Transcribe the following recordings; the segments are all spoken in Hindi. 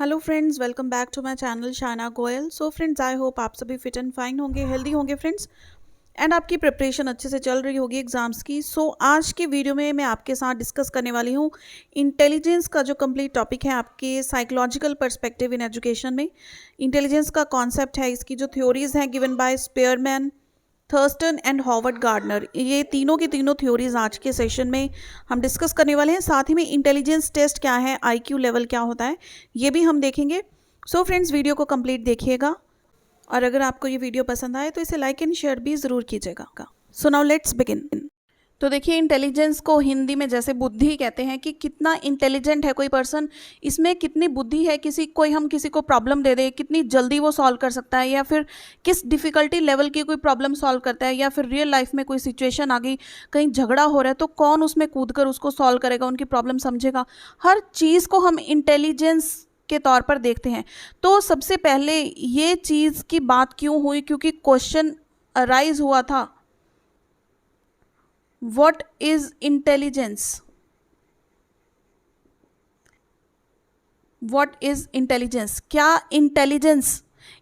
Hello friends, welcome back to my channel Shana Goyal. So friends, I hope आप सभी फिट एंड फाइन होंगे, हेल्दी होंगे फ्रेंड्स, एंड आपकी प्रिपरेशन अच्छे से चल रही होगी एग्जाम्स की। सो आज की वीडियो में मैं आपके साथ डिस्कस करने वाली हूँ इंटेलिजेंस का जो कंप्लीट टॉपिक है आपके साइकोलॉजिकल पर्सपेक्टिव इन एजुकेशन में। इंटेलिजेंस का कॉन्सेप्ट है, इसकी जो थ्योरीज हैं given by Spearman, Thurstone and Howard Gardner, ये तीनों की तीनों थ्योरीज आज के सेशन में हम डिस्कस करने वाले हैं। साथ ही में इंटेलिजेंस टेस्ट क्या है, आईक्यू लेवल क्या होता है, ये भी हम देखेंगे। सो फ्रेंड्स, वीडियो को कंप्लीट देखिएगा और अगर आपको ये वीडियो पसंद आए तो इसे लाइक एंड शेयर भी ज़रूर कीजिएगा। So now let's begin. तो देखिए, इंटेलिजेंस को हिंदी में जैसे बुद्धि कहते हैं कि कितना इंटेलिजेंट है कोई पर्सन, इसमें कितनी बुद्धि है, हम किसी को प्रॉब्लम दे दे कितनी जल्दी वो सॉल्व कर सकता है, या फिर किस डिफ़िकल्टी लेवल की कोई प्रॉब्लम सॉल्व करता है, या फिर रियल लाइफ में कोई सिचुएशन आ गई, कहीं झगड़ा हो रहा है तो कौन उसमें कूद कर उसको सॉल्व करेगा, उनकी प्रॉब्लम समझेगा। हर चीज़ को हम इंटेलिजेंस के तौर पर देखते हैं। तो सबसे पहले ये चीज़ की बात क्यों हुई, क्योंकि क्वेश्चन अराइज हुआ था, What is intelligence? What is intelligence? क्या इंटेलिजेंस,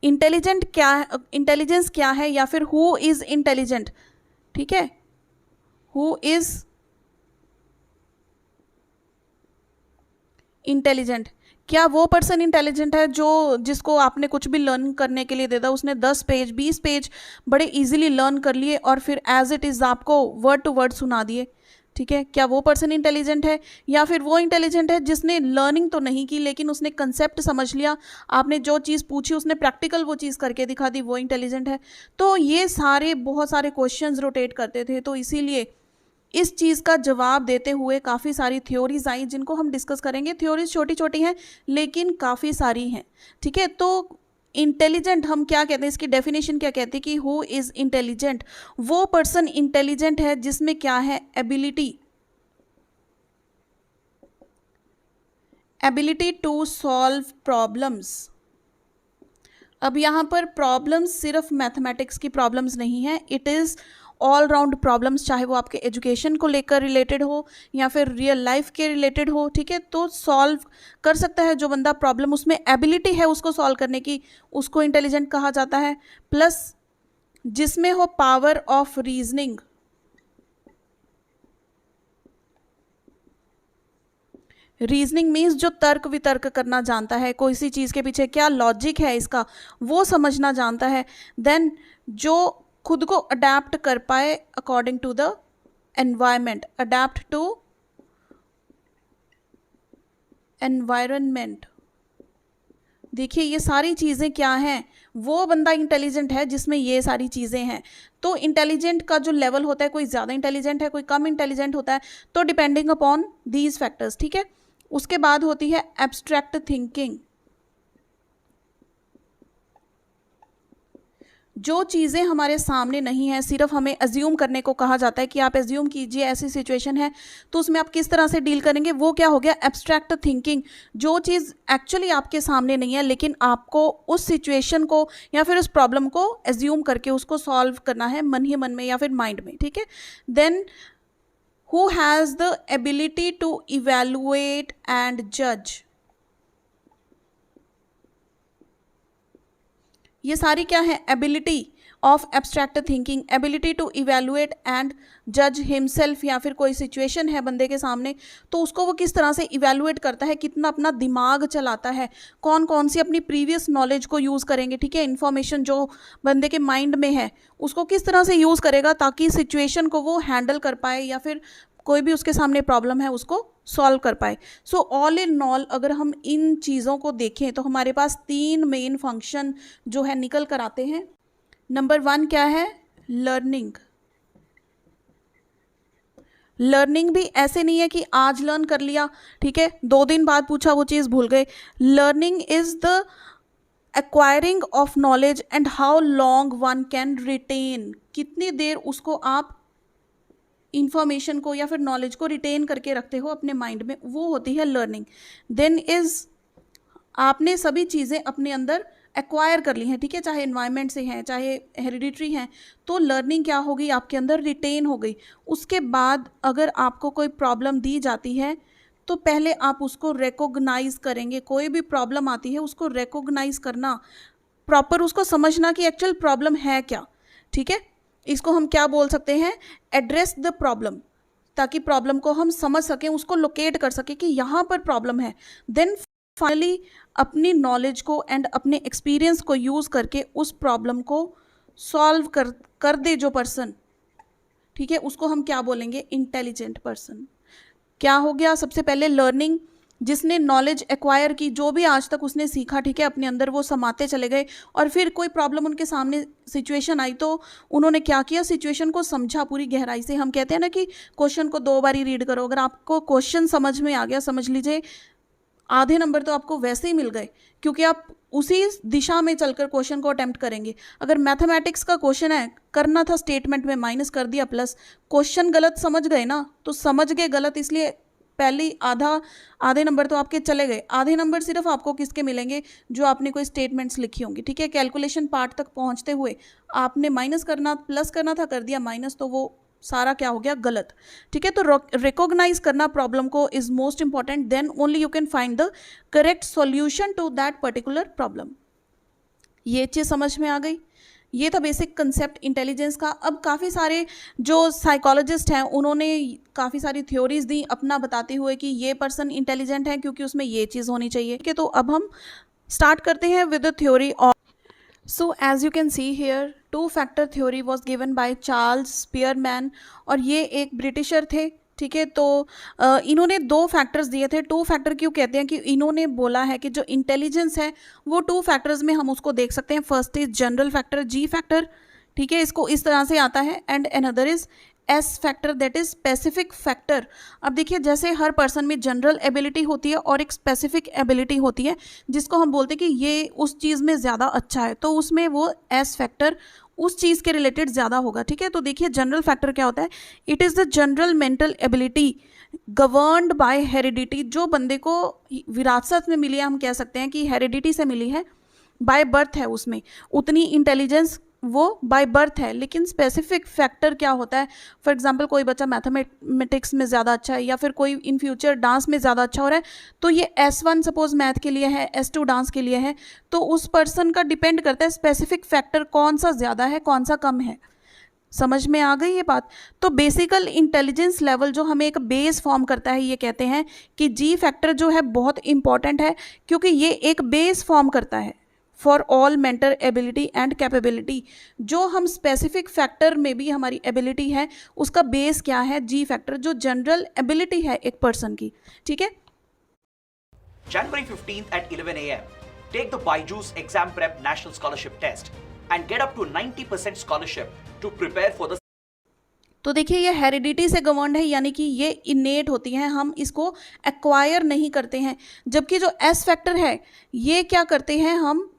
इंटेलिजेंट क्या है, इंटेलिजेंस क्या है, या फिर हु इज इंटेलिजेंट। ठीक है, हु इज इंटेलिजेंट। क्या वो पर्सन इंटेलिजेंट है जिसको आपने कुछ भी लर्न करने के लिए दे दिया, उसने 10 पेज 20 पेज बड़े इजीली लर्न कर लिए और फिर एज इट इज़ आपको वर्ड टू वर्ड सुना दिए। ठीक है, क्या वो पर्सन इंटेलिजेंट है, या फिर वो इंटेलिजेंट है जिसने लर्निंग तो नहीं की लेकिन उसने कंसेप्ट समझ लिया, आपने जो चीज़ पूछी उसने प्रैक्टिकल वो चीज़ करके दिखा दी, वो इंटेलिजेंट है। तो ये बहुत सारे क्वेश्चंस रोटेट करते थे, तो इसीलिए इस चीज़ का जवाब देते हुए काफ़ी सारी थ्योरीज आई जिनको हम डिस्कस करेंगे। थ्योरीज छोटी छोटी हैं लेकिन काफ़ी सारी हैं। ठीक है, तो इंटेलिजेंट हम क्या कहते हैं, इसकी डेफिनेशन क्या कहती है कि हु इज़ इंटेलिजेंट। वो पर्सन इंटेलिजेंट है जिसमें क्या है, एबिलिटी टू सॉल्व प्रॉब्लम्स। अब यहाँ पर प्रॉब्लम्स सिर्फ मैथमेटिक्स की प्रॉब्लम्स नहीं है, it is all round problems, चाहे वो आपके एजुकेशन को लेकर रिलेटेड हो या फिर रियल लाइफ के रिलेटेड हो। ठीक है, तो सॉल्व कर सकता है जो बंदा प्रॉब्लम, उसमें एबिलिटी है उसको सॉल्व करने की, उसको इंटेलिजेंट कहा जाता है। प्लस जिसमें हो power of reasoning, reasoning means जो तर्क वितर्क करना जानता है, कोई सी चीज़ के पीछे क्या लॉजिक है इसका वो समझना जानता है। देन जो खुद को अडेप्ट कर पाए according to the environment, adept to environment. देखिए, ये सारी चीज़ें क्या हैं, वो बंदा इंटेलिजेंट है जिसमें ये सारी चीज़ें हैं। तो इंटेलिजेंट का जो लेवल होता है, कोई ज़्यादा इंटेलिजेंट है, कोई कम इंटेलिजेंट होता है, तो डिपेंडिंग अपॉन दीज फैक्टर्स। ठीक है, उसके बाद होती है एब्स्ट्रैक्ट थिंकिंग। जो चीज़ें हमारे सामने नहीं है, सिर्फ हमें अज्यूम करने को कहा जाता है कि आप अज्यूम कीजिए ऐसी सिचुएशन है तो उसमें आप किस तरह से डील करेंगे, वो क्या हो गया, एब्स्ट्रैक्ट थिंकिंग। जो चीज़ एक्चुअली आपके सामने नहीं है लेकिन आपको उस सिचुएशन को या फिर उस प्रॉब्लम को अज्यूम करके उसको सॉल्व करना है मन ही मन में या फिर माइंड में। ठीक है, then who has the ability to evaluate and जज। ये सारी क्या है, ability of abstract thinking, ability to evaluate and जज हिमसेल्फ, या फिर कोई सिचुएशन है बंदे के सामने तो उसको वो किस तरह से इवैल्यूएट करता है, कितना अपना दिमाग चलाता है, कौन कौन सी अपनी प्रीवियस नॉलेज को यूज़ करेंगे। ठीक है, इन्फॉर्मेशन जो बंदे के माइंड में है उसको किस तरह से यूज़ करेगा ताकि सिचुएशन को वो हैंडल कर पाए या फिर कोई भी उसके सामने प्रॉब्लम है उसको सॉल्व कर पाए। सो ऑल इन ऑल अगर हम इन चीज़ों को देखें तो हमारे पास 3 मेन फंक्शन जो है निकल कर आते हैं। नंबर 1 क्या है, लर्निंग। लर्निंग भी ऐसे नहीं है कि आज लर्न कर लिया, ठीक है, 2 दिन बाद पूछा वो चीज़ भूल गए। Learning is the acquiring of knowledge and how long one can retain, कितनी देर उसको आप इंफॉर्मेशन को या फिर नॉलेज को रिटेन करके रखते हो अपने माइंड में, वो होती है लर्निंग। देन इज आपने सभी चीज़ें अपने अंदर एक्वायर कर ली हैं। ठीक है, चाहे इन्वायरमेंट से हैं चाहे हेरिडिटरी हैं, तो लर्निंग क्या होगी, आपके अंदर रिटेन हो गई। उसके बाद अगर आपको कोई प्रॉब्लम दी जाती है तो पहले आप उसको रिकॉग्नाइज करेंगे। कोई भी प्रॉब्लम आती है उसको रिकॉग्नाइज करना, प्रॉपर उसको समझना कि एक्चुअल प्रॉब्लम है क्या, ठीक है। इसको हम क्या बोल सकते हैं, एड्रेस द प्रॉब्लम, ताकि प्रॉब्लम को हम समझ सकें, उसको लोकेट कर सकें कि यहाँ पर प्रॉब्लम है। देन फाइनली अपनी नॉलेज को एंड अपने एक्सपीरियंस को यूज़ करके उस प्रॉब्लम को सॉल्व कर दे जो पर्सन, ठीक है, उसको हम क्या बोलेंगे, इंटेलिजेंट पर्सन। क्या हो गया, सबसे पहले लर्निंग, जिसने नॉलेज एक्वायर की, जो भी आज तक उसने सीखा, ठीक है, अपने अंदर वो समाते चले गए, और फिर कोई प्रॉब्लम उनके सामने सिचुएशन आई तो उन्होंने क्या किया, सिचुएशन को समझा पूरी गहराई से। हम कहते हैं ना कि क्वेश्चन को 2 बार ही रीड करो। अगर आपको क्वेश्चन समझ में आ गया, समझ लीजिए आधे नंबर तो आपको वैसे ही मिल गए, क्योंकि आप उसी दिशा में चलकर क्वेश्चन को अटेम्प्ट करेंगे। अगर मैथमेटिक्स का क्वेश्चन है, करना था स्टेटमेंट में, माइनस कर दिया प्लस, क्वेश्चन गलत समझ गए ना, तो समझ गए गलत, इसलिए पहले आधे नंबर तो आपके चले गए। आधे नंबर सिर्फ आपको किसके मिलेंगे, जो आपने कोई स्टेटमेंट्स लिखी होंगी, ठीक है। कैलकुलेशन पार्ट तक पहुंचते हुए आपने माइनस करना, प्लस करना था, कर दिया माइनस, तो वो सारा क्या हो गया, गलत, ठीक है। तो रिकॉग्नाइज करना प्रॉब्लम को is most important, then only you can find the correct solution to that particular problem. ये चीज़ समझ में आ गई। ये था बेसिक कंसेप्ट इंटेलिजेंस का। अब काफ़ी सारे जो साइकोलॉजिस्ट हैं उन्होंने काफ़ी सारी थ्योरीज दी अपना बताते हुए कि ये पर्सन इंटेलिजेंट है क्योंकि उसमें ये चीज़ होनी चाहिए, ठीक है। तो अब हम स्टार्ट करते हैं with the theory of, so as you can see here, 2-factor theory was given by Charles Spearman, और ये एक ब्रिटिशर थे, ठीक है। तो इन्होंने 2 फैक्टर्स दिए थे। 2 फैक्टर क्यों कहते हैं, कि इन्होंने बोला है कि जो इंटेलिजेंस है वो 2 फैक्टर्स में हम उसको देख सकते हैं। First is general factor, ji factor, ठीक है, इसको इस तरह से आता है, and another is S factor, that is specific factor. अब देखिए, जैसे हर पर्सन में जनरल एबिलिटी होती है और एक स्पेसिफिक एबिलिटी होती है, जिसको हम बोलते हैं कि ये उस चीज़ में ज़्यादा अच्छा है, तो उसमें वो एस फैक्टर उस चीज़ के रिलेटेड ज़्यादा होगा, ठीक है। तो देखिए जनरल फैक्टर क्या होता है, it is the general mental ability governed bye heredity, जो बंदे को विरासत में मिली है, हम कह सकते हैं कि हेरिडिटी से मिली है, बाय बर्थ है, उसमें उतनी इंटेलिजेंस वो बाय बर्थ है। लेकिन स्पेसिफिक फैक्टर क्या होता है, फॉर एग्जांपल कोई बच्चा मैथमेटिक्स में ज़्यादा अच्छा है, या फिर कोई इन फ्यूचर डांस में ज़्यादा अच्छा हो रहा है, तो ये S1 सपोज मैथ के लिए है, S2 डांस के लिए है, तो उस पर्सन का डिपेंड करता है स्पेसिफिक फैक्टर कौन सा ज़्यादा है, कौन सा कम है। समझ में आ गई ये बात। तो बेसिकल इंटेलिजेंस लेवल जो हमें एक बेस फॉर्म करता है, ये कहते हैं कि जी फैक्टर जो है बहुत इंपॉर्टेंट है, क्योंकि ये एक बेस फॉर्म करता है for all mental ability and capability. जो हम स्पेसिफिक फैक्टर में भी हमारी एबिलिटी है, उसका बेस क्या है, जी फैक्टर, जो जनरल एबिलिटी है एक पर्सन की, ठीक है। January 15th at 11 a.m. Take the Byju's Exam Prep National Scholarship Test and get up to 90% scholarship to prepare for the. तो देखिए ये हेरिडिटी से गवर्नड है, यानी कि ये इनेट होती हैं, हम इसको एक्वायर नहीं करते हैं। जबकि जो एस फैक्टर है ये क्या करते हैं, हम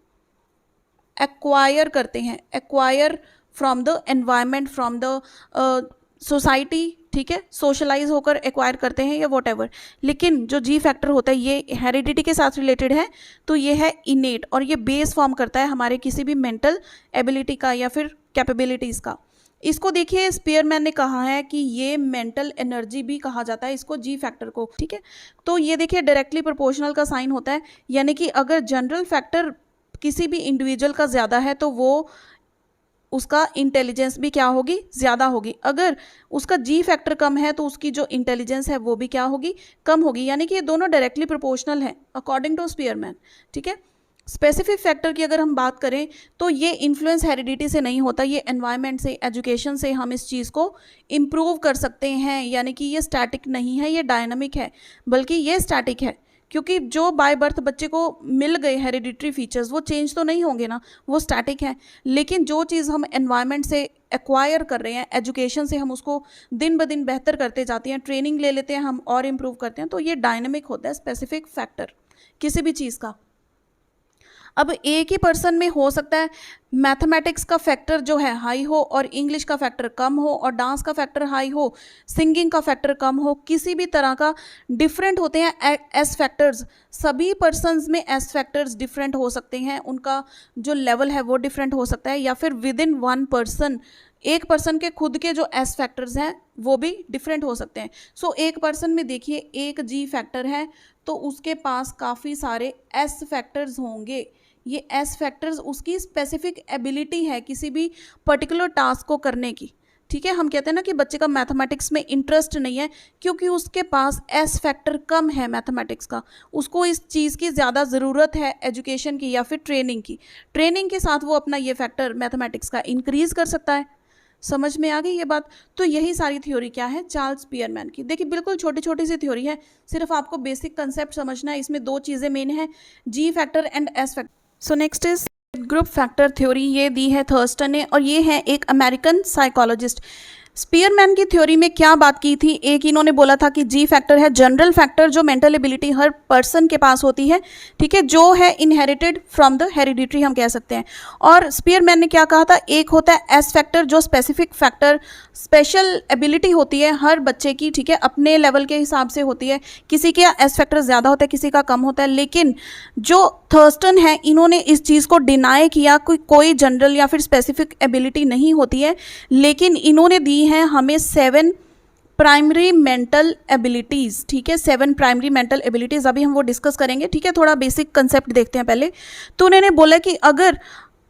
एक्वायर करते हैं, acquire from the environment, from the society, ठीक है, सोशलाइज होकर एक्वायर करते हैं या वॉट एवर। लेकिन जो जी फैक्टर होता है ये हेरिडिटी के साथ रिलेटेड है, तो ये है इनेट, और ये बेस फॉर्म करता है हमारे किसी भी मेंटल एबिलिटी का या फिर कैपेबिलिटीज़ का। इसको देखिए स्पीयरमैन ने कहा है कि ये मेंटल एनर्जी भी कहा जाता है इसको, जी फैक्टर को, ठीक है। तो ये देखिए डायरेक्टली प्रोपोर्शनल का साइन होता है, यानी कि अगर जनरल फैक्टर किसी भी इंडिविजुअल का ज़्यादा है तो वो उसका इंटेलिजेंस भी क्या होगी, ज़्यादा होगी। अगर उसका जी फैक्टर कम है तो उसकी जो इंटेलिजेंस है वो भी क्या होगी, कम होगी। यानी कि ये दोनों डायरेक्टली प्रोपोर्शनल हैं अकॉर्डिंग टू स्पीयरमैन, ठीक है। स्पेसिफिक फैक्टर की अगर हम बात करें तो ये इन्फ्लुएंस हेरिडिटी से नहीं होता, ये एनवायरनमेंट से, एजुकेशन से हम इस चीज़ को इम्प्रूव कर सकते हैं। यानी कि ये स्टैटिक नहीं है, ये डायनामिक है, बल्कि ये स्टैटिक है, क्योंकि जो बाय बर्थ बच्चे को मिल गए हेरिडिटरी फीचर्स वो चेंज तो नहीं होंगे ना, वो स्टैटिक है। लेकिन जो चीज़ हम एनवायरनमेंट से एक्वायर कर रहे हैं, एजुकेशन से हम उसको दिन ब दिन बेहतर करते जाते हैं, ट्रेनिंग ले लेते हैं हम और इम्प्रूव करते हैं, तो ये डायनामिक होता है स्पेसिफिक फैक्टर किसी भी चीज़ का। अब एक ही पर्सन में हो सकता है मैथमेटिक्स का फैक्टर जो है हाई हो और इंग्लिश का फैक्टर कम हो, और डांस का फैक्टर हाई हो, सिंगिंग का फैक्टर कम हो, किसी भी तरह का डिफरेंट होते हैं एस फैक्टर्स। सभी पर्सन्स में एस फैक्टर्स डिफरेंट हो सकते हैं, उनका जो लेवल है वो डिफरेंट हो सकता है, या फिर विद इन वन पर्सन एक पर्सन के खुद के जो एस फैक्टर्स हैं वो भी डिफरेंट हो सकते हैं। सो एक पर्सन में देखिए एक जी फैक्टर है तो उसके पास काफ़ी सारे एस फैक्टर्स होंगे। ये एस फैक्टर्स उसकी स्पेसिफिक एबिलिटी है किसी भी पर्टिकुलर टास्क को करने की। ठीक है, हम कहते हैं ना कि बच्चे का मैथमेटिक्स में इंटरेस्ट नहीं है क्योंकि उसके पास एस फैक्टर कम है मैथमेटिक्स का, उसको इस चीज़ की ज़्यादा ज़रूरत है एजुकेशन की या फिर ट्रेनिंग की। ट्रेनिंग के साथ वो अपना ये फैक्टर मैथमेटिक्स का इंक्रीज़ कर सकता है। समझ में आ गई ये बात? तो यही सारी थ्योरी क्या है, चार्ल्स स्पीयरमैन की। देखिए बिल्कुल छोटी छोटी सी थ्योरी है, सिर्फ आपको बेसिक कंसेप्ट समझना है। इसमें दो चीज़ें मेन है, जी factor and S factor. So next is group factor theory, ये दी है थर्स्टन ने और ये है एक अमेरिकन साइकोलॉजिस्ट। स्पीयरमैन की थ्योरी में क्या बात की थी, एक इन्होंने बोला था कि जी फैक्टर है जनरल फैक्टर जो मेंटल एबिलिटी हर पर्सन के पास होती है, ठीक है, जो है इनहेरिटेड फ्रॉम द हेरिडिटरी हम कह सकते हैं। और स्पीयरमैन ने क्या कहा था, एक होता है एस फैक्टर जो स्पेसिफिक फैक्टर स्पेशल एबिलिटी होती है हर बच्चे की, ठीक है, अपने लेवल के हिसाब से होती है, किसी के एस फैक्टर ज़्यादा होता है किसी का कम होता है। लेकिन जो थर्स्टन है इन्होंने इस चीज़ को डिनाई किया, कोई जनरल या फिर स्पेसिफिक एबिलिटी नहीं होती है, लेकिन इन्होंने दी हैं हमें 7 प्राइमरी मेंटल एबिलिटीज़। ठीक है, 7 प्राइमरी मेंटल एबिलिटीज़, अभी हम वो डिस्कस करेंगे। ठीक है, थोड़ा बेसिक कंसेप्ट देखते हैं पहले। तो उन्होंने बोला कि अगर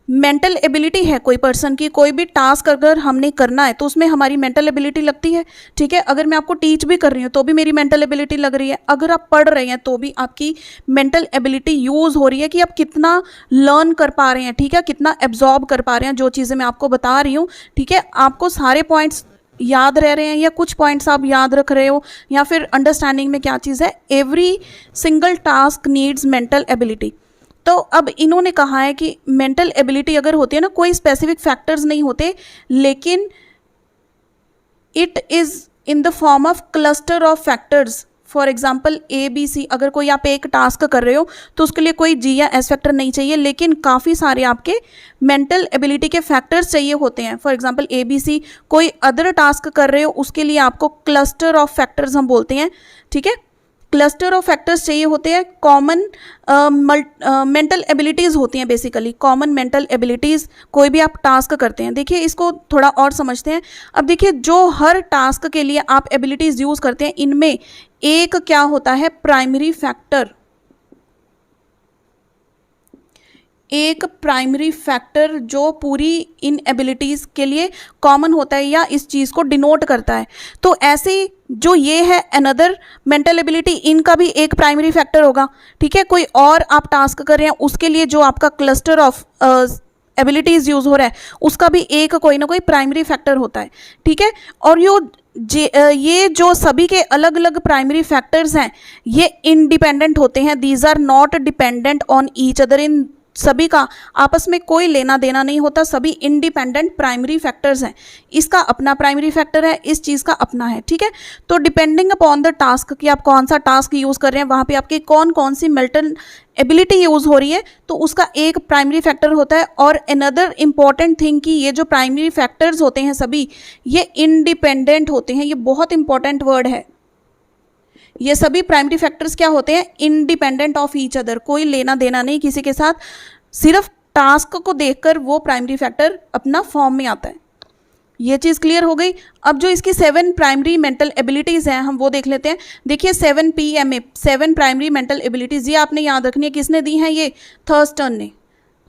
मेंटल एबिलिटी है कोई पर्सन की, कोई भी टास्क अगर हमने करना है तो उसमें हमारी मेंटल एबिलिटी लगती है। ठीक है, अगर मैं आपको टीच भी कर रही हूँ तो भी मेरी मेंटल एबिलिटी लग रही है, अगर आप पढ़ रहे हैं तो भी आपकी मेंटल एबिलिटी यूज़ हो रही है कि आप कितना लर्न कर पा रहे हैं, ठीक है, कितना एब्जॉर्ब कर पा रहे हैं जो चीज़ें मैं आपको बता रही हूँ। ठीक है, आपको सारे पॉइंट्स याद रह रहे हैं या कुछ पॉइंट्स आप याद रख रहे हो या फिर अंडरस्टैंडिंग में क्या चीज़ है। Every single task needs mental ability. तो अब इन्होंने कहा है कि मेंटल एबिलिटी अगर होती है ना, कोई स्पेसिफिक फैक्टर्स नहीं होते, लेकिन it is in the form of cluster of factors. For example A B C, अगर कोई आप एक टास्क कर रहे हो तो उसके लिए कोई जी या एस फैक्टर नहीं चाहिए, लेकिन काफ़ी सारे आपके मेंटल एबिलिटी के फैक्टर्स चाहिए होते हैं। For example A B C, कोई अदर टास्क कर रहे हो उसके लिए आपको क्लस्टर ऑफ फैक्टर्स हम बोलते हैं। ठीक है, क्लस्टर ऑफ फैक्टर्स चाहिए होते हैं। कॉमन मेंटल एबिलिटीज़ होती हैं, बेसिकली कॉमन मेंटल एबिलिटीज़ कोई भी आप टास्क करते हैं। देखिए इसको थोड़ा और समझते हैं। अब देखिए जो हर टास्क के लिए आप एबिलिटीज़ यूज़ करते हैं, इनमें एक क्या होता है, प्राइमरी फैक्टर। एक प्राइमरी फैक्टर जो पूरी इन एबिलिटीज़ के लिए कॉमन होता है या इस चीज़ को डिनोट करता है। तो ऐसे जो ये है अनदर मेंटल एबिलिटी, इनका भी एक प्राइमरी फैक्टर होगा। ठीक है, कोई और आप टास्क कर रहे हैं उसके लिए जो आपका क्लस्टर ऑफ एबिलिटीज़ यूज़ हो रहा है उसका भी एक कोई ना कोई प्राइमरी फैक्टर होता है। ठीक है, और ये जो सभी के अलग अलग प्राइमरी फैक्टर्स हैं ये इंडिपेंडेंट होते हैं। These are not dependent on each other. इन सभी का आपस में कोई लेना देना नहीं होता, सभी इंडिपेंडेंट प्राइमरी फैक्टर्स हैं। इसका अपना प्राइमरी फैक्टर है, इस चीज़ का अपना है। ठीक है, तो डिपेंडिंग अपॉन द टास्क कि आप कौन सा टास्क यूज़ कर रहे हैं, वहाँ पे आपकी कौन कौन सी मेंटल एबिलिटी यूज़ हो रही है, तो उसका एक प्राइमरी फैक्टर होता है। और अनदर इम्पॉर्टेंट थिंग कि ये जो प्राइमरी फैक्टर्स होते हैं सभी ये इंडिपेंडेंट होते हैं। ये बहुत इंपॉर्टेंट वर्ड है। ये सभी प्राइमरी फैक्टर्स क्या होते हैं, इंडिपेंडेंट ऑफ ईच अदर, कोई लेना देना नहीं किसी के साथ, सिर्फ टास्क को देखकर वो प्राइमरी फैक्टर अपना फॉर्म में आता है। ये चीज़ क्लियर हो गई। अब जो इसकी 7 प्राइमरी मेंटल एबिलिटीज़ हैं हम वो देख लेते हैं। देखिए 7 PMA, 7 प्राइमरी मेंटल एबिलिटीज़, ये आपने याद रखनी है। किसने दी हैं, ये थर्स्टन ने।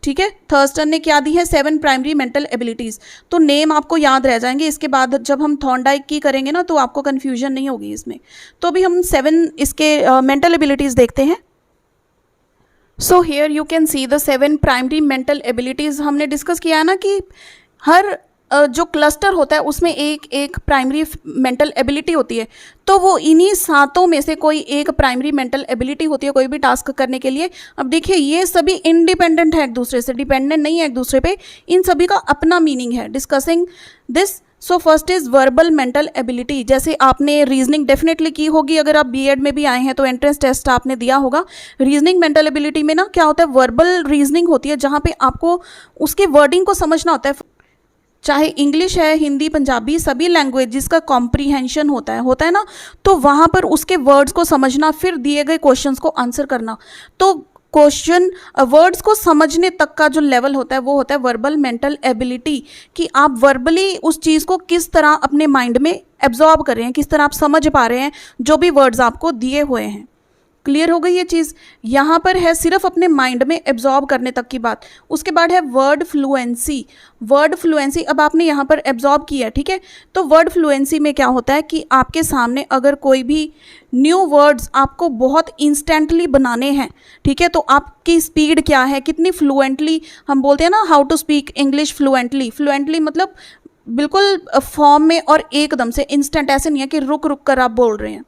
ठीक है, थर्स्टन ने क्या दी है, 7 प्राइमरी मेंटल एबिलिटीज़। तो नेम आपको याद रह जाएंगे, इसके बाद जब हम थॉर्नडाइक की करेंगे ना तो आपको कन्फ्यूजन नहीं होगी इसमें। तो अभी हम 7 इसके मेंटल एबिलिटीज़ देखते हैं। So here you can see the 7 primary mental abilities. हमने डिस्कस किया है ना कि हर जो क्लस्टर होता है उसमें एक एक प्राइमरी मेंटल एबिलिटी होती है, तो वो इन्हीं 7 में से कोई एक प्राइमरी मेंटल एबिलिटी होती है कोई भी टास्क करने के लिए। अब देखिए ये सभी इंडिपेंडेंट है एक दूसरे से, डिपेंडेंट नहीं है एक दूसरे पे, इन सभी का अपना मीनिंग है। Discussing this, so first is verbal mental ability. जैसे आपने रीजनिंग डेफिनेटली की होगी, अगर आप बीएड में भी आए हैं तो एंट्रेंस टेस्ट आपने दिया होगा। रीजनिंग मेंटल एबिलिटी में ना क्या होता है, वर्बल रीजनिंग होती है जहाँ पे आपको उसके वर्डिंग को समझना होता है। चाहे इंग्लिश है, हिंदी, पंजाबी, सभी लैंग्वेजेस का कॉम्प्रीहेंशन होता है ना, तो वहाँ पर उसके वर्ड्स को समझना, फिर दिए गए क्वेश्चंस को आंसर करना। तो क्वेश्चन वर्ड्स को समझने तक का जो लेवल होता है वो होता है वर्बल मेंटल एबिलिटी, कि आप वर्बली उस चीज़ को किस तरह अपने माइंड में एब्जॉर्ब कर रहे हैं, किस तरह आप समझ पा रहे हैं जो भी वर्ड्स आपको दिए हुए हैं। क्लियर हो गई ये चीज़। यहाँ पर है सिर्फ अपने माइंड में एब्जॉर्ब करने तक की बात। उसके बाद है वर्ड फ्लुएंसी। वर्ड फ्लुएंसी अब आपने यहाँ पर एब्जॉर्ब किया, ठीक है। तो वर्ड फ्लुएंसी में क्या होता है कि आपके सामने अगर कोई भी न्यू वर्ड्स आपको बहुत इंस्टेंटली बनाने हैं, ठीक है, तो आपकी स्पीड क्या है, कितनी फ्लुएंटली, हम बोलते हैं ना how to speak English fluently. Fluently मतलब बिल्कुल फॉर्म में और एकदम से इंस्टेंट, ऐसे नहीं है कि रुक रुक कर आप बोल रहे हैं।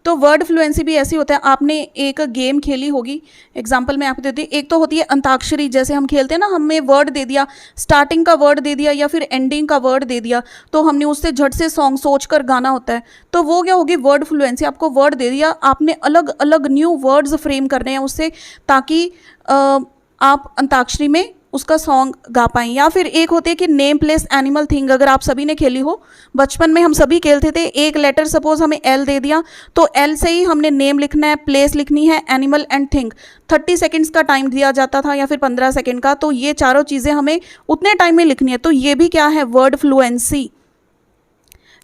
तो वर्ड फ्लुएंसी भी ऐसी होता है। आपने एक गेम खेली होगी, एग्जांपल मैं आपको देती हूँ। एक तो होती है अंताक्षरी, जैसे हम खेलते हैं ना, हमें वर्ड दे दिया, स्टार्टिंग का वर्ड दे दिया या फिर एंडिंग का वर्ड दे दिया, तो हमने उससे झट से सॉन्ग सोच कर गाना होता है। तो वो क्या होगी, वर्ड फ्लुएंसी। आपको वर्ड दे दिया, आपने अलग अलग न्यू वर्ड्स फ्रेम करने हैं उससे, ताकि आप अंताक्षरी में उसका सॉन्ग गा पाएँ। या फिर एक होती है कि नेम प्लेस एनिमल थिंग, अगर आप सभी ने खेली हो, बचपन में हम सभी खेलते थे। एक लेटर सपोज हमें एल दे दिया, तो एल से ही हमने नेम लिखना है, प्लेस लिखनी है, एनिमल एंड थिंग। 30 सेकेंड्स का टाइम दिया जाता था या फिर 15 सेकेंड का, तो ये चारों चीज़ें हमें उतने टाइम में लिखनी है। तो ये भी क्या है, वर्ड फ्लुएंसी।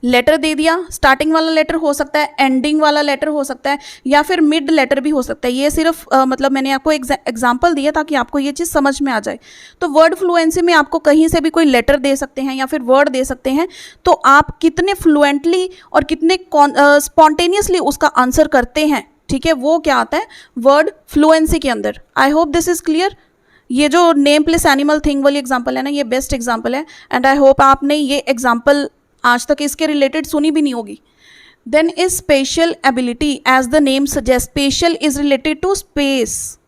लेटर दे दिया, स्टार्टिंग वाला लेटर हो सकता है, एंडिंग वाला लेटर हो सकता है, या फिर मिड लेटर भी हो सकता है। ये सिर्फ मतलब मैंने आपको एग्जांपल दिया ताकि आपको ये चीज़ समझ में आ जाए। तो वर्ड फ्लुएंसी में आपको कहीं से भी कोई लेटर दे सकते हैं या फिर वर्ड दे सकते हैं, तो आप कितने फ्लुएंटली और कितने स्पॉन्टेनियसली उसका आंसर करते हैं, ठीक है, वो क्या आता है वर्ड फ्लुएंसी के अंदर। I hope this is clear. ये जो नेम प्लेस एनिमल थिंग वाली एग्जाम्पल है ना, ये बेस्ट एग्जाम्पल है, एंड आई होप आपने ये एग्जाम्पल आज तक इसके रिलेटेड सुनी भी नहीं होगी। Then is spatial ability, as the name suggest, spatial is related to space,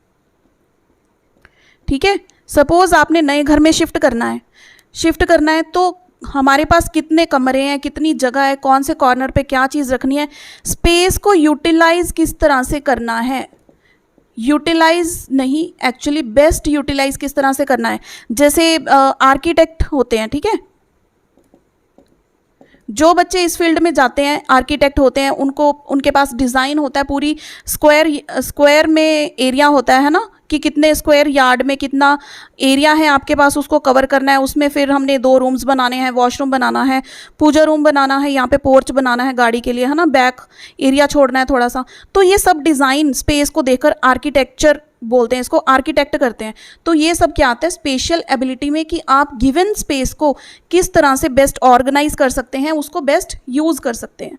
ठीक है। सपोज आपने नए घर में शिफ्ट करना है, तो हमारे पास कितने कमरे हैं, कितनी जगह है, कौन से कॉर्नर पे क्या चीज़ रखनी है, स्पेस को यूटिलाइज किस तरह से करना है, यूटिलाइज नहीं, एक्चुअली बेस्ट यूटिलाइज किस तरह से करना है। जैसे आर्किटेक्ट होते हैं, ठीक है, जो बच्चे इस फील्ड में जाते हैं, आर्किटेक्ट होते हैं, उनके पास डिज़ाइन होता है, पूरी स्क्वायर में एरिया होता है ना, कि कितने स्क्वायर यार्ड में कितना एरिया है आपके पास, उसको कवर करना है। उसमें फिर हमने 2 रूम्स बनाने हैं, वॉशरूम बनाना है, पूजा रूम बनाना है, यहाँ पे पोर्च बनाना है गाड़ी के लिए, है ना, बैक एरिया छोड़ना है थोड़ा सा। तो ये सब डिज़ाइन स्पेस को देखकर आर्किटेक्चर बोलते हैं, इसको आर्किटेक्ट करते हैं। तो ये सब क्या आता है स्पेशल एबिलिटी में, कि आप गिवन स्पेस को किस तरह से बेस्ट ऑर्गेनाइज कर सकते हैं, उसको बेस्ट यूज़ कर सकते हैं।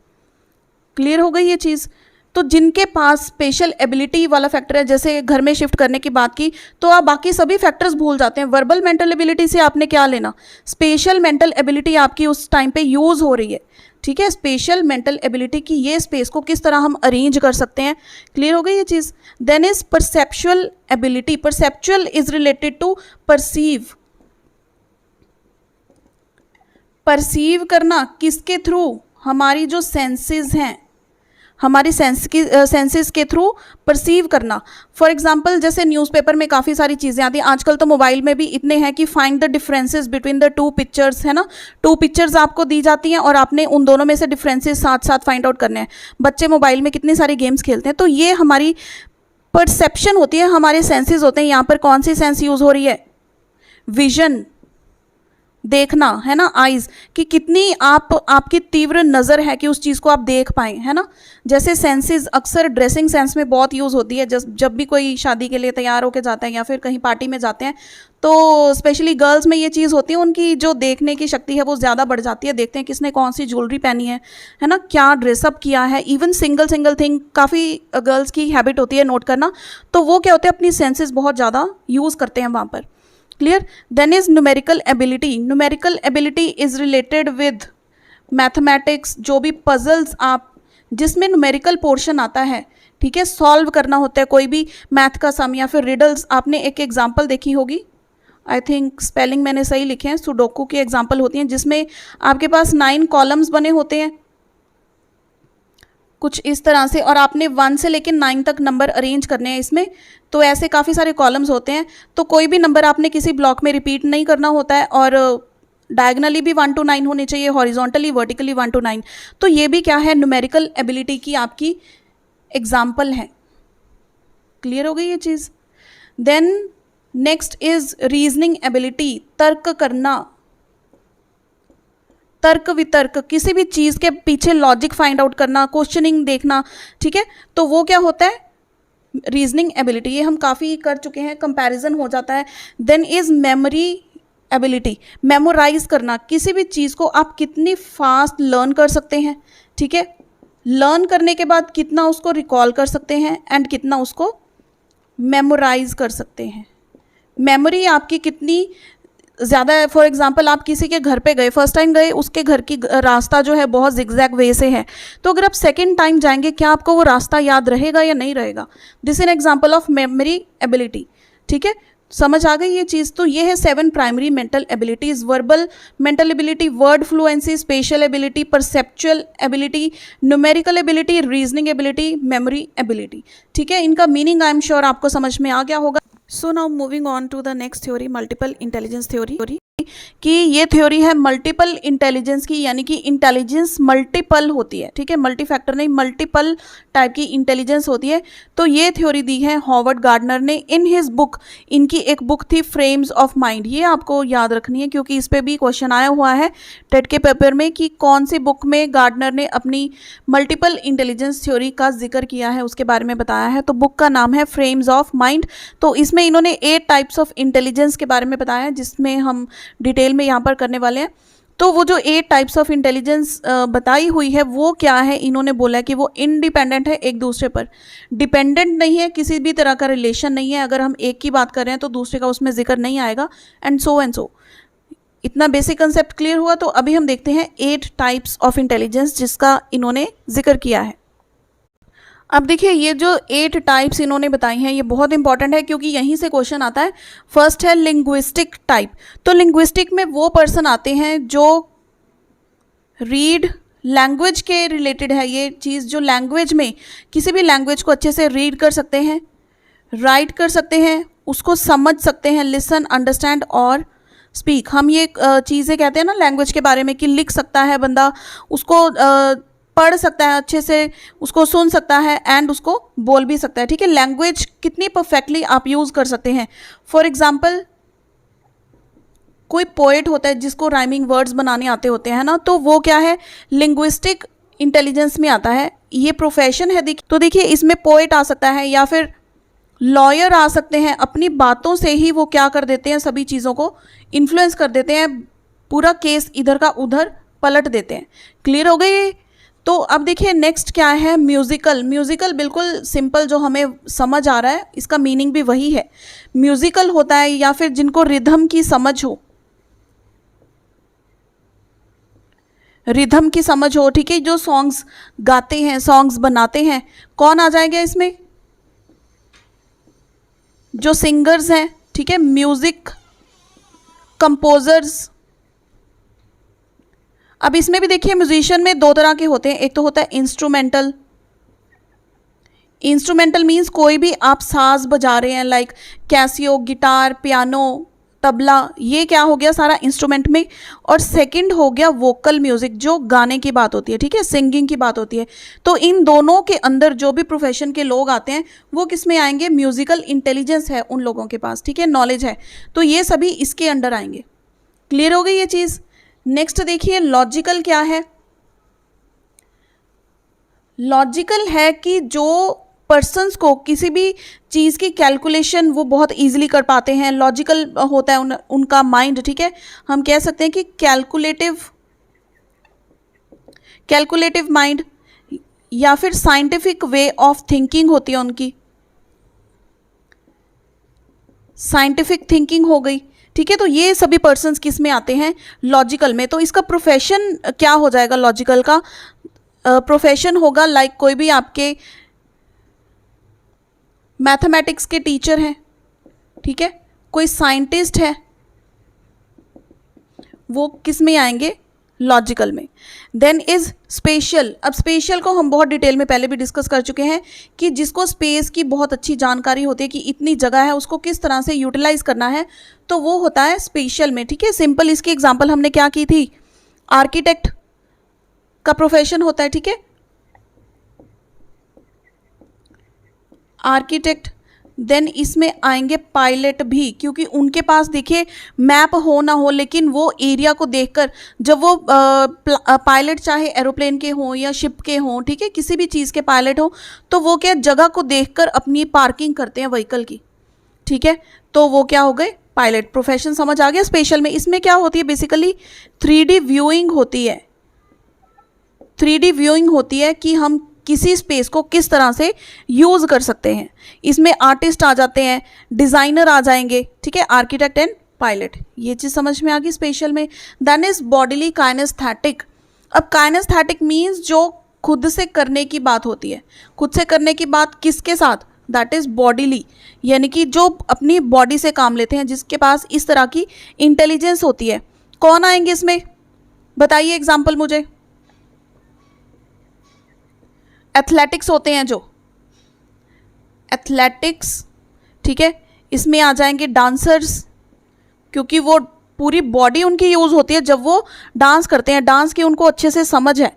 क्लियर हो गई ये चीज़। तो जिनके पास स्पेशल एबिलिटी वाला फैक्टर है, जैसे घर में शिफ्ट करने की बात की, तो आप बाकी सभी फैक्टर्स भूल जाते हैं। वर्बल मेंटल एबिलिटी से आपने क्या लेना, स्पेशल मेंटल एबिलिटी आपकी उस टाइम पे यूज़ हो रही है, ठीक है। स्पेशल मेंटल एबिलिटी की ये स्पेस को किस तरह हम अरेंज कर सकते हैं। क्लियर हो गई ये चीज़। Then is perceptual ability. Perceptual is related to perceive. Perceive करना किसके थ्रू, हमारी जो सेंसेस हैं, हमारी सेंसेस के थ्रू परसीव करना। फॉर एग्जांपल जैसे न्यूज़पेपर में काफ़ी सारी चीज़ें आती हैं, आजकल तो मोबाइल में भी इतने हैं कि find the differences between the 2 pictures, है ना। 2 पिक्चर्स आपको दी जाती हैं और आपने उन दोनों में से डिफरेंसेस साथ साथ फाइंड आउट करने हैं। बच्चे मोबाइल में कितनी सारी गेम्स खेलते हैं। तो ये हमारी परसेप्शन होती है, हमारे सेंसेस होते हैं। यहाँ पर कौन सी सेंस यूज़ हो रही है, विजन, देखना, है ना, आइज़, कि कितनी आपकी तीव्र नज़र है कि उस चीज़ को आप देख पाएँ, है ना। जैसे सेंसेस अक्सर ड्रेसिंग सेंस में बहुत यूज़ होती है। जब भी कोई शादी के लिए तैयार होकर जाता है या फिर कहीं पार्टी में जाते हैं, तो स्पेशली गर्ल्स में ये चीज़ होती है, उनकी जो देखने की शक्ति है वो ज़्यादा बढ़ जाती है। देखते हैं किसने कौन सी ज्वेलरी पहनी है ना, क्या ड्रेसअप किया है। इवन सिंगल थिंग काफ़ी गर्ल्स की हैबिट होती है नोट करना। तो वो क्या होते हैं, अपनी सेंसेस बहुत ज़्यादा यूज़ करते हैं वहाँ पर। Clear. Then is numerical ability. Numerical ability is related with mathematics. जो भी पजल्स आप, जिसमें न्यूमेरिकल पोर्शन आता है, ठीक है, सॉल्व करना होता है कोई भी मैथ का सम या फिर रिडल्स। आपने एक एग्जांपल देखी होगी, आई थिंक स्पेलिंग मैंने सही लिखे हैं, सुडोकू की एग्जांपल होती हैं, जिसमें आपके पास 9 कॉलम्स बने होते हैं कुछ इस तरह से, और आपने 1 से लेकर 9 तक नंबर अरेंज करने हैं इसमें। तो ऐसे काफ़ी सारे कॉलम्स होते हैं। तो कोई भी नंबर आपने किसी ब्लॉक में रिपीट नहीं करना होता है, और डायगनली भी 1 to 9 होने चाहिए, हॉरिजॉन्टली वर्टिकली 1 to 9। तो ये भी क्या है, न्यूमेरिकल एबिलिटी की आपकी एग्जाम्पल है। क्लियर हो गई ये चीज़। Then next is reasoning ability, तर्क करना, तर्क वितर्क, किसी भी चीज़ के पीछे लॉजिक फाइंड आउट करना, क्वेश्चनिंग देखना, ठीक है, तो वो क्या होता है, रीजनिंग एबिलिटी। ये हम काफ़ी कर चुके हैं, कंपैरिजन हो जाता है। Then is memory ability, memorize करना, किसी भी चीज़ को आप कितनी फास्ट लर्न कर सकते हैं, ठीक है, लर्न करने के बाद कितना उसको रिकॉल कर सकते हैं एंड कितना उसको मेमोराइज कर सकते हैं। मेमोरी आपकी कितनी ज़्यादा है। फॉर एग्जांपल आप किसी के घर पे गए, फर्स्ट टाइम गए, उसके घर की रास्ता जो है बहुत जिगजैग वे से है, तो अगर आप सेकंड टाइम जाएंगे, क्या आपको वो रास्ता याद रहेगा या नहीं रहेगा? This an example of memory ability, ठीक है, समझ आ गई ये चीज़। तो ये है 7 primary mental abilities. Verbal mental ability, word fluency, special ability, perceptual ability, numerical ability, reasoning ability, memory ability, ठीक है। इनका मीनिंग आई एम श्योर आपको समझ में आ गया होगा। So now moving on to the next theory, multiple intelligence theory, कि ये थ्योरी है मल्टीपल इंटेलिजेंस की, यानी कि इंटेलिजेंस मल्टीपल होती है, ठीक है, मल्टी फैक्टर नहीं, मल्टीपल टाइप की इंटेलिजेंस होती है। तो ये थ्योरी दी है हॉवर्ड गार्डनर ने इन हिज बुक, इनकी एक बुक थी फ्रेम्स ऑफ माइंड। ये आपको याद रखनी है क्योंकि इस पर भी क्वेश्चन आया हुआ है टेट के पेपर में कि कौन सी बुक में गार्डनर ने अपनी मल्टीपल इंटेलिजेंस थ्योरी का जिक्र किया है, उसके बारे में बताया है। तो बुक का नाम है फ्रेम्स ऑफ माइंड। तो इसमें इन्होंने 8 टाइप्स ऑफ इंटेलिजेंस के बारे में बताया है, जिसमें हम डिटेल में यहाँ पर करने वाले हैं। तो वो जो 8 टाइप्स ऑफ इंटेलिजेंस बताई हुई है वो क्या है, इन्होंने बोला कि वो इंडिपेंडेंट है, एक दूसरे पर डिपेंडेंट नहीं है, किसी भी तरह का रिलेशन नहीं है। अगर हम एक की बात कर रहे हैं तो दूसरे का उसमें जिक्र नहीं आएगा, एंड सो। इतना बेसिक कंसेप्ट क्लियर हुआ। तो अभी हम देखते हैं 8 टाइप्स ऑफ इंटेलिजेंस जिसका इन्होंने जिक्र किया है। अब देखिए ये जो 8 टाइप्स इन्होंने बताई हैं ये बहुत इंपॉर्टेंट है क्योंकि यहीं से क्वेश्चन आता है। फर्स्ट है लिंग्विस्टिक टाइप। तो लिंग्विस्टिक में वो पर्सन आते हैं जो रीड लैंग्वेज के रिलेटेड है, ये चीज़ जो लैंग्वेज में किसी भी लैंग्वेज को अच्छे से रीड कर सकते हैं, राइट कर सकते हैं, उसको समझ सकते हैं, लिसन, अंडरस्टैंड और स्पीक। हम ये चीज़ें कहते हैं ना लैंग्वेज के बारे में कि लिख सकता है बंदा, उसको पढ़ सकता है अच्छे से, उसको सुन सकता है एंड उसको बोल भी सकता है, ठीक है। लैंग्वेज कितनी परफेक्टली आप यूज़ कर सकते हैं। फॉर एग्जाम्पल कोई पोएट होता है जिसको राइमिंग वर्ड्स बनाने आते होते हैं ना, तो वो क्या है, लिंग्विस्टिक इंटेलिजेंस में आता है। ये प्रोफेशन है। तो देखिए इसमें पोएट आ सकता है या फिर लॉयर आ सकते हैं। अपनी बातों से ही वो क्या कर देते हैं, सभी चीज़ों को इन्फ्लुएंस कर देते हैं, पूरा केस इधर का उधर पलट देते हैं। क्लियर हो गई। तो अब देखिए नेक्स्ट क्या है, म्यूज़िकल। म्यूज़िकल बिल्कुल सिंपल जो हमें समझ आ रहा है, इसका मीनिंग भी वही है। म्यूज़िकल होता है या फिर जिनको रिदम की समझ हो, रिदम की समझ हो, ठीक है, जो सॉन्ग्स गाते हैं, सॉन्ग्स बनाते हैं। कौन आ जाएगा इसमें, जो सिंगर्स हैं, ठीक है, म्यूजिक कंपोजर्स। अब इसमें भी देखिए म्यूजिशियन में 2 तरह के होते हैं। एक तो होता है इंस्ट्रूमेंटल। इंस्ट्रूमेंटल मीन्स कोई भी आप साज बजा रहे हैं, like Casio, guitar, piano, tabla, ये क्या हो गया सारा इंस्ट्रूमेंट में। और सेकंड हो गया वोकल म्यूजिक, जो गाने की बात होती है, ठीक है, सिंगिंग की बात होती है। तो इन दोनों के अंदर जो भी प्रोफेशन के लोग आते हैं वो किस में आएंगे, म्यूजिकल इंटेलिजेंस है उन लोगों के पास, ठीक है, नॉलेज है, तो ये सभी इसके अंडर आएंगे। क्लियर हो गई ये चीज़। नेक्स्ट देखिए लॉजिकल क्या है। लॉजिकल है कि जो पर्सन्स को किसी भी चीज़ की कैलकुलेशन वो बहुत इजीली कर पाते हैं, लॉजिकल होता है उनका माइंड, ठीक है। हम कह सकते हैं कि कैलकुलेटिव माइंड या फिर साइंटिफिक वे ऑफ थिंकिंग होती है उनकी, साइंटिफिक थिंकिंग हो गई, ठीक है। तो ये सभी पर्सन्स किस में आते हैं, लॉजिकल में। तो इसका प्रोफेशन क्या हो जाएगा, लॉजिकल का प्रोफेशन होगा लाइक कोई भी आपके मैथमेटिक्स के टीचर हैं, ठीक है, कोई साइंटिस्ट है, वो किस में आएंगे, लॉजिकल में। Then is spatial. अब स्पेशल को हम बहुत डिटेल में पहले भी डिस्कस कर चुके हैं कि जिसको स्पेस की बहुत अच्छी जानकारी होती है कि इतनी जगह है उसको किस तरह से यूटिलाइज करना है, तो वो होता है स्पेशल में, ठीक है। सिंपल इसकी एग्जांपल हमने क्या की थी, आर्किटेक्ट का प्रोफेशन होता है, ठीक है, आर्किटेक्ट देन इसमें आएंगे पायलट भी, क्योंकि उनके पास देखिए मैप हो ना हो लेकिन वो एरिया को देखकर, जब वो पायलट चाहे एरोप्लेन के हों या शिप के हों, ठीक है, किसी भी चीज़ के पायलट हो, तो वो क्या जगह को देखकर अपनी पार्किंग करते हैं व्हीकल की, ठीक है, तो वो क्या हो गए पायलट। प्रोफेशन समझ आ गया। स्पेशल में इसमें क्या होती है, बेसिकली 3D व्यूइंग होती है। 3D व्यूइंग होती है कि हम किसी स्पेस को किस तरह से यूज़ कर सकते हैं। इसमें आर्टिस्ट आ जाते हैं, डिज़ाइनर आ जाएंगे, ठीक है, आर्किटेक्ट एंड पायलट। ये चीज़ समझ में आ गई स्पेशल में। Then is bodily kinesthetic. अब काइनेस्थेटिक मीन्स जो खुद से करने की बात होती है। खुद से करने की बात किसके साथ, दैट इज़ बॉडीली, यानी कि जो अपनी बॉडी से काम लेते हैं, जिसके पास इस तरह की इंटेलिजेंस होती है। कौन आएंगे इसमें, बताइए एग्जाम्पल मुझे। एथलेटिक्स होते हैं जो, एथलेटिक्स, ठीक है, इसमें आ जाएंगे डांसर्स, क्योंकि वो पूरी बॉडी उनकी यूज़ होती है जब वो डांस करते हैं, डांस की उनको अच्छे से समझ है।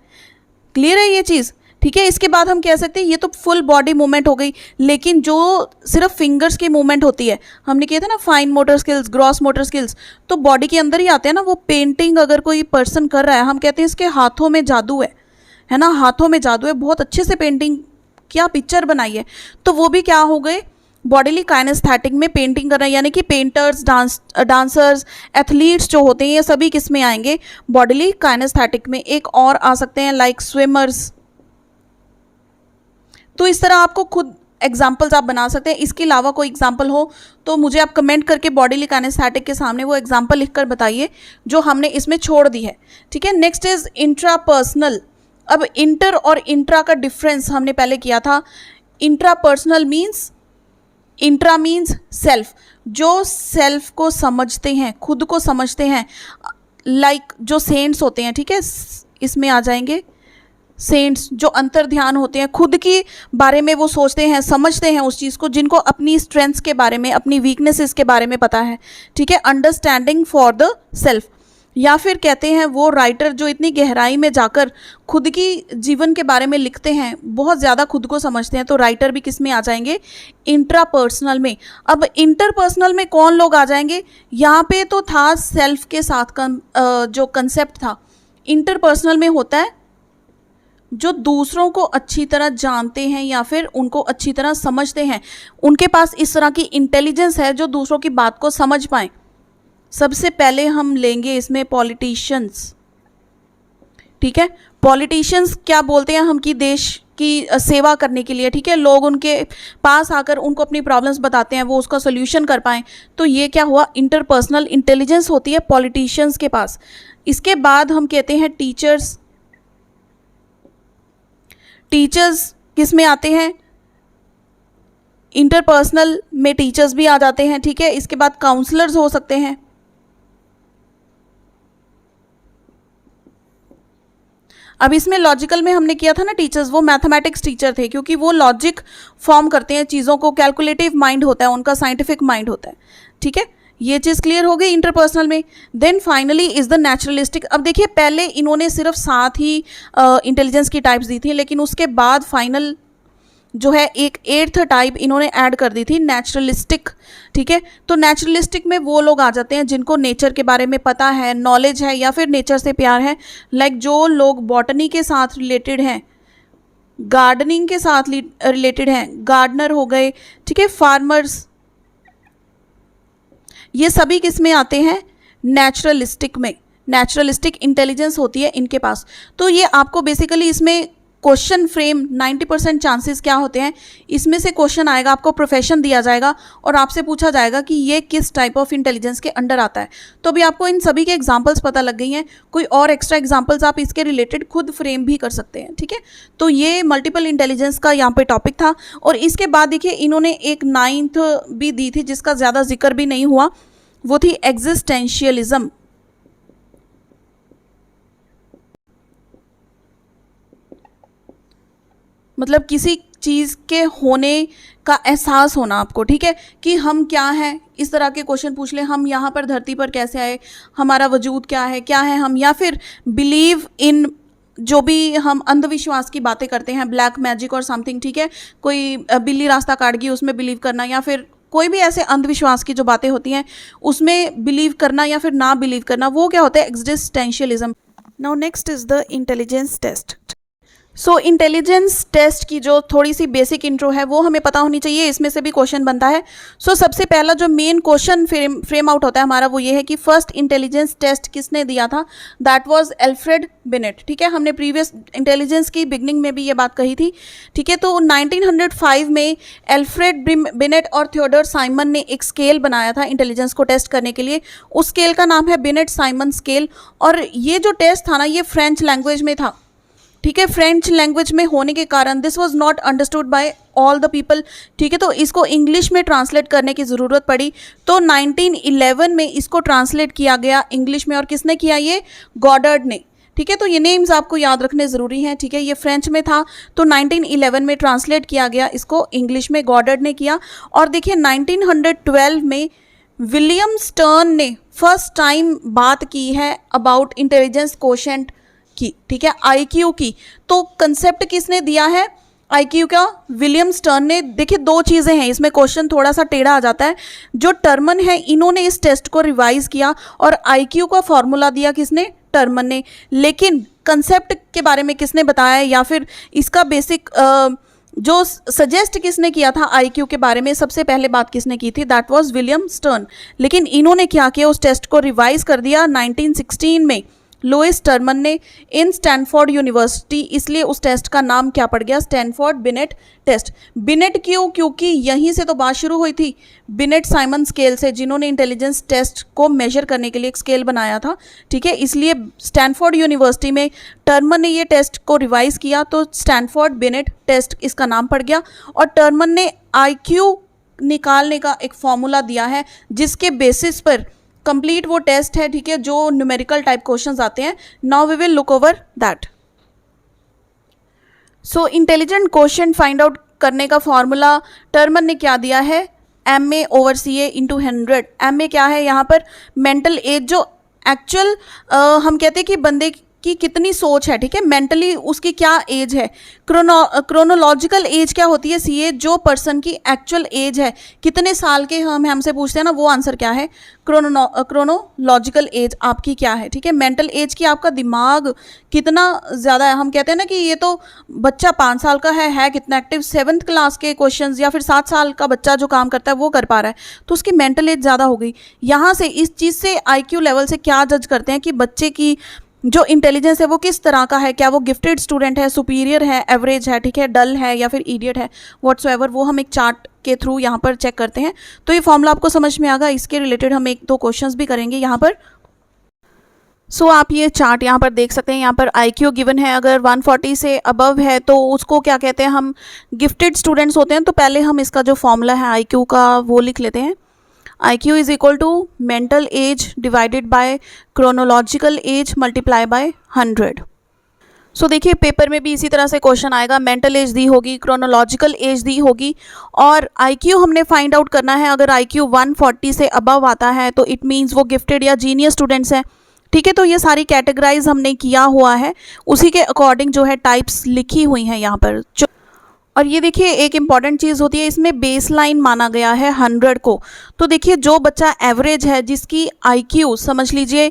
क्लियर है ये चीज़, ठीक है। इसके बाद हम कह सकते हैं ये तो फुल बॉडी मूवमेंट हो गई, लेकिन जो सिर्फ फिंगर्स की मूवमेंट होती है, हमने किया था ना fine motor skills, gross motor skills, तो बॉडी के अंदर ही आते हैं ना। वो पेंटिंग अगर कोई पर्सन कर रहा है, हम कहते हैं इसके हाथों में जादू है ना, हाथों में जादू है, बहुत अच्छे से पेंटिंग क्या पिक्चर बनाई है, तो वो भी क्या हो गए बॉडीली काइनेस्थेटिक में पेंटिंग कर रहे हैं। यानी कि पेंटर्स, डांसर्स, एथलीट्स जो होते हैं, ये सभी किस में आएंगे, बॉडीली काइनेस्थेटिक में। एक और आ सकते हैं लाइक स्विमर्स। तो इस तरह आपको खुद एग्जाम्पल्स आप बना सकते हैं। इसके अलावा कोई एग्जाम्पल हो तो मुझे आप कमेंट करके बॉडीली काइनेस्थेटिक के सामने वो एग्जाम्पल लिखकर बताइए जो हमने इसमें छोड़ दी है, ठीक है। Next is intrapersonal. अब इंटर और इंट्रा का डिफरेंस हमने पहले किया था। Intrapersonal means, intra means self, जो सेल्फ को समझते हैं, खुद को समझते हैं, लाइक जो सेंट्स होते हैं, ठीक है, इसमें आ जाएंगे सेंट्स, जो अंतर ध्यान होते हैं, खुद के बारे में वो सोचते हैं, समझते हैं उस चीज़ को, जिनको अपनी स्ट्रेंथ्स के बारे में, अपनी वीकनेसेस के बारे में पता है, ठीक है, अंडरस्टैंडिंग फॉर द सेल्फ। या फिर कहते हैं वो राइटर जो इतनी गहराई में जाकर खुद की जीवन के बारे में लिखते हैं, बहुत ज़्यादा खुद को समझते हैं, तो राइटर भी किस में आ जाएंगे, इंट्रापर्सनल में। अब इंटरपर्सनल में कौन लोग आ जाएंगे, यहाँ पे तो था सेल्फ के साथ जो कंसेप्ट था। इंटरपर्सनल में होता है जो दूसरों को अच्छी तरह जानते हैं या फिर उनको अच्छी तरह समझते हैं, उनके पास इस तरह की इंटेलिजेंस है जो दूसरों की बात को समझ पाएं। सबसे पहले हम लेंगे इसमें पॉलिटिशियंस, ठीक है। पॉलिटिशियंस क्या बोलते हैं, हम कि देश की सेवा करने के लिए, ठीक है, लोग उनके पास आकर उनको अपनी प्रॉब्लम्स बताते हैं, वो उसका सोल्यूशन कर पाएँ, तो ये क्या हुआ, इंटरपर्सनल इंटेलिजेंस होती है पॉलिटिशियंस के पास। इसके बाद हम कहते हैं टीचर्स। टीचर्स किस में आते हैं, इंटरपर्सनल में टीचर्स भी आ जाते हैं, ठीक है। इसके बाद काउंसलर्स हो सकते हैं। अब इसमें लॉजिकल में हमने किया था ना टीचर्स, वो मैथमेटिक्स टीचर थे, क्योंकि वो लॉजिक फॉर्म करते हैं चीज़ों को, कैलकुलेटिव माइंड होता है उनका, साइंटिफिक माइंड होता है, ठीक है। ये चीज़ क्लियर हो गई इंटरपर्सनल में। Then finally is the naturalistic. अब देखिए पहले इन्होंने सिर्फ 7 ही इंटेलिजेंस की टाइप्स दी थी, लेकिन उसके बाद फाइनल जो है एक 8th टाइप इन्होंने ऐड कर दी थी, नेचुरलिस्टिक, ठीक है। तो नेचुरलिस्टिक में वो लोग आ जाते हैं जिनको नेचर के बारे में पता है, नॉलेज है, या फिर नेचर से प्यार है, लाइक जो लोग बॉटनी के साथ रिलेटेड हैं, गार्डनिंग के साथ रिलेटेड हैं, गार्डनर हो गए, ठीक है, फार्मर्स, ये सभी किस में आते हैं, नेचुरलिस्टिक में। नेचुरलिस्टिक इंटेलिजेंस होती है इनके पास। तो ये आपको बेसिकली इसमें क्वेश्चन फ्रेम 90% चांसेस क्या होते हैं, इसमें से क्वेश्चन आएगा, आपको प्रोफेशन दिया जाएगा और आपसे पूछा जाएगा कि ये किस टाइप ऑफ इंटेलिजेंस के अंडर आता है। तो अभी आपको इन सभी के एग्जांपल्स पता लग गई हैं। कोई और एक्स्ट्रा एग्जांपल्स आप इसके रिलेटेड खुद फ्रेम भी कर सकते हैं, ठीक है। तो ये मल्टीपल इंटेलिजेंस का यहाँ पे टॉपिक था। और इसके बाद देखिए इन्होंने एक 9th भी दी थी जिसका ज़्यादा जिक्र भी नहीं हुआ, वो थी एग्जिस्टेंशियलिज्म। मतलब किसी चीज़ के होने का एहसास होना आपको, ठीक है, कि हम क्या हैं, इस तरह के क्वेश्चन पूछ ले, हम यहाँ पर धरती पर कैसे आए, हमारा वजूद क्या है हम, या फिर बिलीव इन जो भी हम अंधविश्वास की बातें करते हैं, ब्लैक मैजिक और समथिंग, ठीक है, कोई बिल्ली रास्ता काट गई उसमें बिलीव करना, या फिर कोई भी ऐसे अंधविश्वास की जो बातें होती हैं उसमें बिलीव करना या फिर ना बिलीव करना, वो क्या होता है, existentialism. Now next is the intelligence test. So intelligence test की जो थोड़ी सी बेसिक इंट्रो है वो हमें पता होनी चाहिए, इसमें से भी क्वेश्चन बनता है। सो सबसे पहला जो मेन क्वेश्चन फ्रेम आउट होता है हमारा वो ये है कि फर्स्ट इंटेलिजेंस टेस्ट किसने दिया था। दैट वाज एल्फ्रेड बिनेट, ठीक है, हमने प्रीवियस इंटेलिजेंस की बिगनिंग में भी ये बात कही थी, ठीक है। तो 1905 में एल्फ्रेड बिनेट और थियोडोर साइमन ने एक स्केल बनाया था इंटेलिजेंस को टेस्ट करने के लिए। उस स्केल का नाम है बिनेट साइमन स्केल, और ये जो टेस्ट था ना ये फ्रेंच लैंग्वेज में था, ठीक है। फ्रेंच लैंग्वेज में होने के कारण this was not understood by all the people, ठीक है, तो इसको इंग्लिश में ट्रांसलेट करने की ज़रूरत पड़ी। तो 1911 में इसको ट्रांसलेट किया गया इंग्लिश में, और किसने किया, ये गॉडर्ड ने, ठीक है। तो ये नेम्स आपको याद रखने ज़रूरी हैं, ठीक है। ये फ्रेंच में था तो 1911 में ट्रांसलेट किया गया इसको इंग्लिश में, गॉडर्ड ने किया। और देखिए 1912 में विलियम स्टर्न ने फर्स्ट टाइम बात की है अबाउट इंटेलिजेंस कोशेंट की, ठीक है, आईक्यू की। तो कंसेप्ट किसने दिया है आईक्यू का, विलियम स्टर्न ने। देखिए दो चीज़ें हैं इसमें, क्वेश्चन थोड़ा सा टेढ़ा आ जाता है। जो टर्मन है इन्होंने इस टेस्ट को रिवाइज किया, और आईक्यू का फॉर्मूला दिया किसने, टर्मन ने। लेकिन कंसेप्ट के बारे में किसने बताया, या फिर इसका बेसिक जो सजेस्ट किसने किया था आईक्यू के बारे में, सबसे पहले बात किसने की थी, दैट वाज विलियम स्टर्न। लेकिन इन्होंने क्या किया, उस टेस्ट को रिवाइज कर दिया 1916 में लुइस टर्मन ने इन स्टैनफोर्ड यूनिवर्सिटी, इसलिए उस टेस्ट का नाम क्या पड़ गया, स्टैनफोर्ड बिनेट टेस्ट। बिनेट क्यों, क्योंकि यहीं से तो बात शुरू हुई थी बिनेट साइमन स्केल से, जिन्होंने इंटेलिजेंस टेस्ट को मेजर करने के लिए एक स्केल बनाया था, ठीक है। इसलिए स्टैनफोर्ड यूनिवर्सिटी में टर्मन ने ये टेस्ट को रिवाइज किया, तो स्टैनफोर्ड बिनेट टेस्ट इसका नाम पड़ गया। और टर्मन ने आईक्यू निकालने का एक फॉर्मूला दिया है जिसके बेसिस पर कंप्लीट वो टेस्ट है, ठीक है, जो न्यूमेरिकल टाइप क्वेश्चंस आते हैं। Now we will look over that. So intelligent question find out करने का फॉर्मूला टर्मन ने क्या दिया है, MA/CA × 100। MA क्या है यहाँ पर, मेंटल एज, जो एक्चुअल हम कहते हैं कि बंदे की कितनी सोच है, ठीक है, मेंटली उसकी क्या एज है। क्रोनोलॉजिकल एज क्या होती है, CA, जो पर्सन की एक्चुअल एज है, कितने साल के हमसे पूछते हैं ना, वो आंसर क्या है, क्रोनोलॉजिकल एज आपकी क्या है, ठीक है। मेंटल एज की आपका दिमाग कितना ज़्यादा है, हम कहते हैं ना कि ये तो बच्चा 5 साल का है कितना एक्टिव, 7th क्लास के क्वेश्चंस, या फिर 7 साल का बच्चा जो काम करता है वो कर पा रहा है, तो उसकी मेंटल एज ज़्यादा हो गई। यहाँ से इस चीज़ से IQ लेवल से क्या जज करते हैं कि बच्चे की जो इंटेलिजेंस है वो किस तरह का है, क्या वो गिफ्टेड स्टूडेंट है, सुपीरियर है, एवरेज है, ठीक है, डल है, या फिर इडियट है, व्हाट्सएवर, वो हम एक चार्ट के थ्रू यहाँ पर चेक करते हैं। तो ये फॉर्मूला आपको समझ में आ गया, इसके रिलेटेड हम 1-2 क्वेश्चंस भी करेंगे यहाँ पर। सो आप ये चार्ट यहाँ पर देख सकते हैं, यहाँ पर IQ गिवन है, अगर 140 से अबव है तो उसको क्या कहते हैं, हम गिफ्टेड स्टूडेंट्स होते हैं। तो पहले हम इसका जो फॉर्मूला है IQ का वो लिख लेते हैं। IQ is equal to mental age divided by chronological age multiply by 100। So देखिए पेपर में भी इसी तरह से क्वेश्चन आएगा, मेंटल एज दी होगी, क्रोनोलॉजिकल एज दी होगी, और IQ हमने फाइंड आउट करना है। अगर IQ 140 से अबव आता है तो इट मीन्स वो गिफ्टेड या जीनियस स्टूडेंट्स हैं, ठीक है। तो ये सारी कैटेगराइज हमने किया हुआ है, उसी के अकॉर्डिंग जो है टाइप्स लिखी हुई हैं यहाँ पर। और ये देखिए एक इम्पॉर्टेंट चीज़ होती है, इसमें बेस लाइन माना गया है 100 को। तो देखिए जो बच्चा एवरेज है, जिसकी IQ समझ लीजिए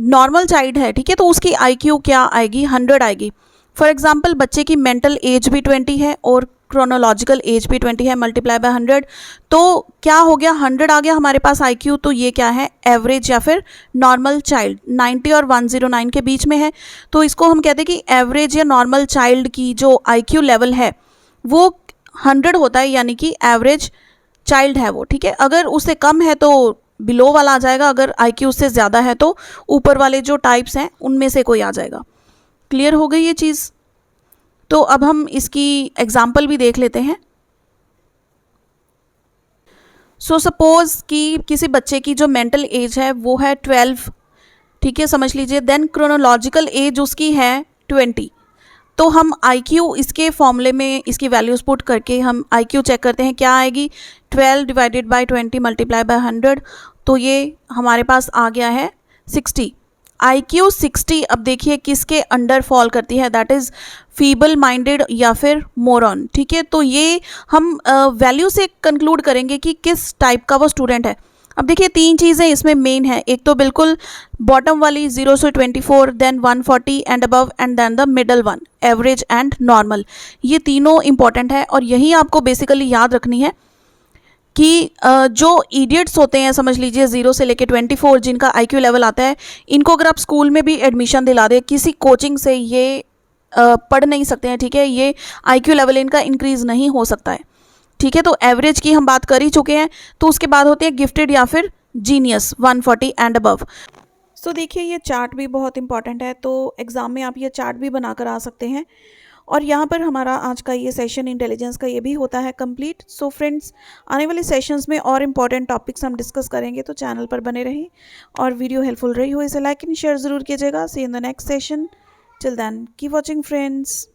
नॉर्मल चाइल्ड है, ठीक है, तो उसकी IQ क्या आएगी, 100 आएगी। फॉर एग्जांपल बच्चे की मेंटल एज भी 20 है और क्रोनोलॉजिकल एज भी 20 है, मल्टीप्लाई बाय 100, तो क्या हो गया, 100 आ गया हमारे पास IQ। तो ये क्या है, एवरेज या फिर नॉर्मल चाइल्ड, 90 और 109 के बीच में है। तो इसको हम कहते हैं कि एवरेज या नॉर्मल चाइल्ड की जो IQ लेवल है वो 100 होता है, यानी कि एवरेज चाइल्ड है वो, ठीक है। अगर उससे कम है तो बिलो वाला आ जाएगा, अगर IQ उससे ज़्यादा है तो ऊपर वाले जो टाइप्स हैं उनमें से कोई आ जाएगा। क्लियर हो गई ये चीज़। तो अब हम इसकी एग्जाम्पल भी देख लेते हैं। सो सपोज कि किसी बच्चे की जो मेंटल एज है वो है 12, ठीक है, समझ लीजिए, देन क्रोनोलॉजिकल एज उसकी है 20। तो हम IQ इसके फॉर्मूले में इसकी वैल्यूज़ पुट करके हम IQ चेक करते हैं, क्या आएगी, 12 डिवाइडेड बाय 20 मल्टीप्लाई बाय 100। तो ये हमारे पास आ गया है 60 IQ 60 अब देखिए किसके अंडर फॉल करती है, दैट इज़ फीबल माइंडेड या फिर मोरॉन। ठीक है, तो ये हम वैल्यू से कंक्लूड करेंगे कि किस टाइप का वो स्टूडेंट है। अब देखिए 3 चीज़ें इसमें मेन है, एक तो बिल्कुल बॉटम वाली 0 से 24, then 140 and above, and then the middle one average and normal. ये तीनों इंपॉर्टेंट है और यही आपको बेसिकली याद रखनी है कि जो इडियट्स होते हैं, समझ लीजिए 0 से लेके 24 जिनका IQ लेवल आता है, इनको अगर आप स्कूल में भी एडमिशन दिला दें, किसी कोचिंग से ये पढ़ नहीं सकते हैं। ठीक है, ये IQ लेवल इनका इंक्रीज़ नहीं हो सकता है। ठीक है, तो एवरेज की हम बात कर ही चुके हैं, तो उसके बाद होते हैं गिफ्टेड या फिर जीनियस 140 एंड अबव। सो देखिए ये चार्ट भी बहुत इंपॉर्टेंट है, तो एग्ज़ाम में आप ये चार्ट भी बनाकर आ सकते हैं। और यहाँ पर हमारा आज का ये सेशन इंटेलिजेंस का ये भी होता है कंप्लीट। सो फ्रेंड्स, आने वाले सेशंस में और इम्पॉर्टेंट टॉपिक्स हम डिस्कस करेंगे, तो चैनल पर बने रहें। और वीडियो हेल्पफुल रही हो इसे लाइक एंड शेयर ज़रूर कीजिएगा। See in the next session, till then keep watching friends.